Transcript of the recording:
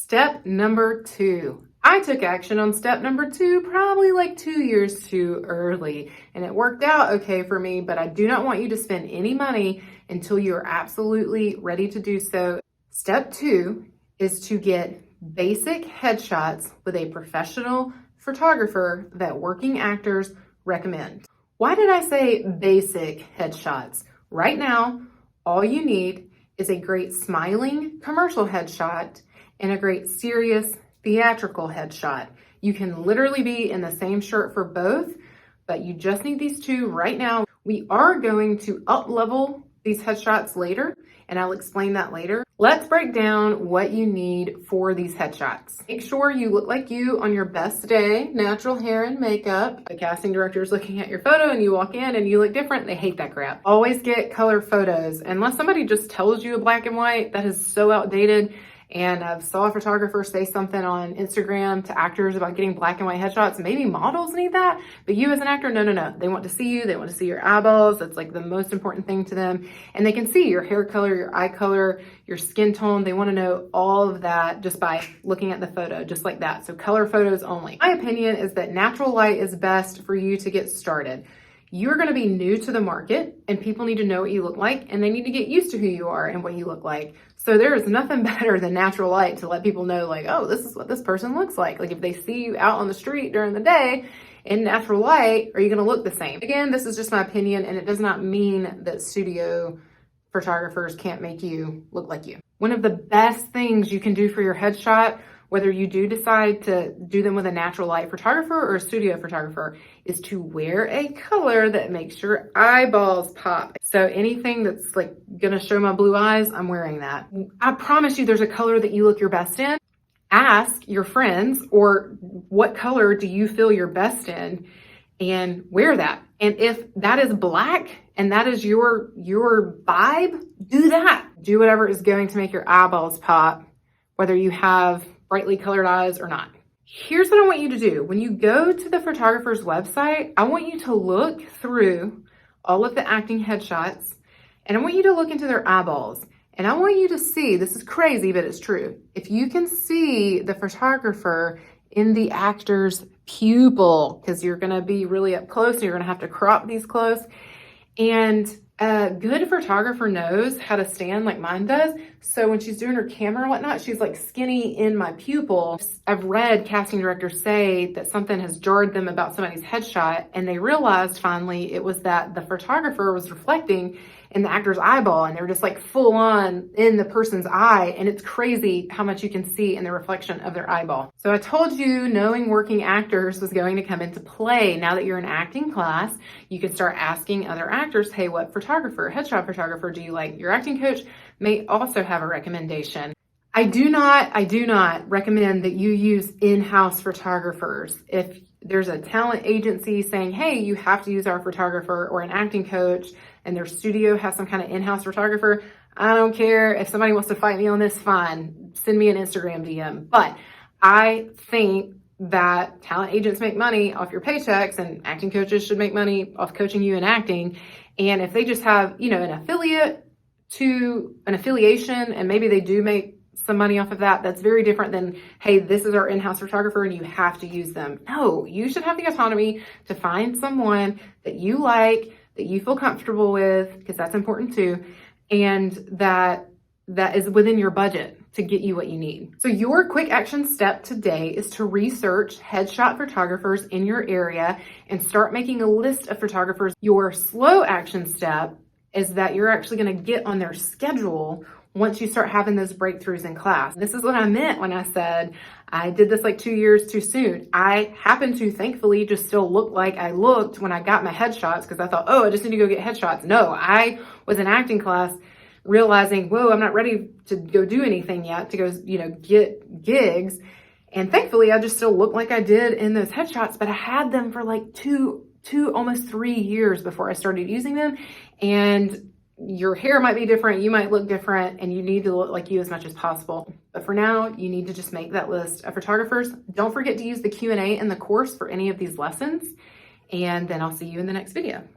Step number 2. I took action on step number 2 probably like 2 years too early, and it worked out okay for me, but I do not want you to spend any money until you are absolutely ready to do so. Step 2 is to get basic headshots with a professional photographer that working actors recommend. Why did I say basic headshots? Right now, all you need is a great smiling commercial headshot and a great serious theatrical headshot. You can literally be in the same shirt for both, but you just need these two right now. We are going to up-level these headshots later, and I'll explain that later. Let's break down what you need for these headshots. Make sure you look like you on your best day, natural hair and makeup. The casting director is looking at your photo and you walk in and you look different. They hate that crap. Always get color photos. Unless somebody just tells you a black and white, that is so outdated. And I saw a photographer say something on Instagram to actors about getting black and white headshots. Maybe models need that, but you as an actor, no. They want to see you. They want to see your eyeballs. That's like the most important thing to them. And they can see your hair color, your eye color, your skin tone. They want to know all of that just by looking at the photo, just like that. So color photos only. My opinion is that natural light is best for you to get started. You're going to be new to the market and people need to know what you look like and they need to get used to who you are and what you look like. So there is nothing better than natural light to let people know like, oh, this is what this person looks like. Like if they see you out on the street during the day in natural light, are you going to look the same? Again, this is just my opinion and it does not mean that studio photographers can't make you look like you. One of the best things you can do for your headshot, whether you do decide to do them with a natural light photographer or a studio photographer, is to wear a color that makes your eyeballs pop. So anything that's like gonna show my blue eyes, I'm wearing that. I promise you there's a color that you look your best in. Ask your friends, or what color do you feel your best in, and wear that. And if that is black and that is your vibe, do that. Do whatever is going to make your eyeballs pop, whether you have brightly colored eyes or not. Here's what I want you to do. When you go to the photographer's website, I want you to look through all of the acting headshots and I want you to look into their eyeballs. And I want you to see, this is crazy, but it's true. If you can see the photographer in the actor's pupil, because you're gonna be really up close and you're gonna have to crop these close. And a good photographer knows how to stand like mine does. So when she's doing her camera and whatnot, she's like skinny in my pupil. I've read casting directors say that something has jarred them about somebody's headshot and they realized finally it was that the photographer was reflecting in the actor's eyeball and they were just like full on in the person's eye. And it's crazy how much you can see in the reflection of their eyeball. So I told you knowing working actors was going to come into play. Now that you're in acting class, you can start asking other actors, hey, what headshot photographer do you like? Your acting coach may also have a recommendation. I do not recommend that you use in-house photographers. If there's a talent agency saying, hey, you have to use our photographer, or an acting coach and their studio has some kind of in-house photographer, I don't care. If somebody wants to fight me on this, fine. Send me an Instagram DM. But I think that talent agents make money off your paychecks and acting coaches should make money off coaching you in acting. And if they just have, an affiliate to an affiliation and maybe they do make some money off of that, that's very different than, hey, this is our in-house photographer and you have to use them. No, you should have the autonomy to find someone that you like, that you feel comfortable with, because that's important too, and that is within your budget to get you what you need. So your quick action step today is to research headshot photographers in your area and start making a list of photographers. Your slow action step is that you're actually going to get on their schedule once you start having those breakthroughs in class. This is what I meant when I said I did this like 2 years too soon. I happen to thankfully just still look like I looked when I got my headshots because I thought, oh, I just need to go get headshots. No, I was in acting class realizing, whoa, I'm not ready to go do anything yet, to go, get gigs. And thankfully I just still look like I did in those headshots, but I had them for like two, almost 3 years before I started using them. And your hair might be different, you might look different, and you need to look like you as much as possible. But for now, you need to just make that list of photographers. Don't forget to use the Q&A in the course for any of these lessons, and then I'll see you in the next video.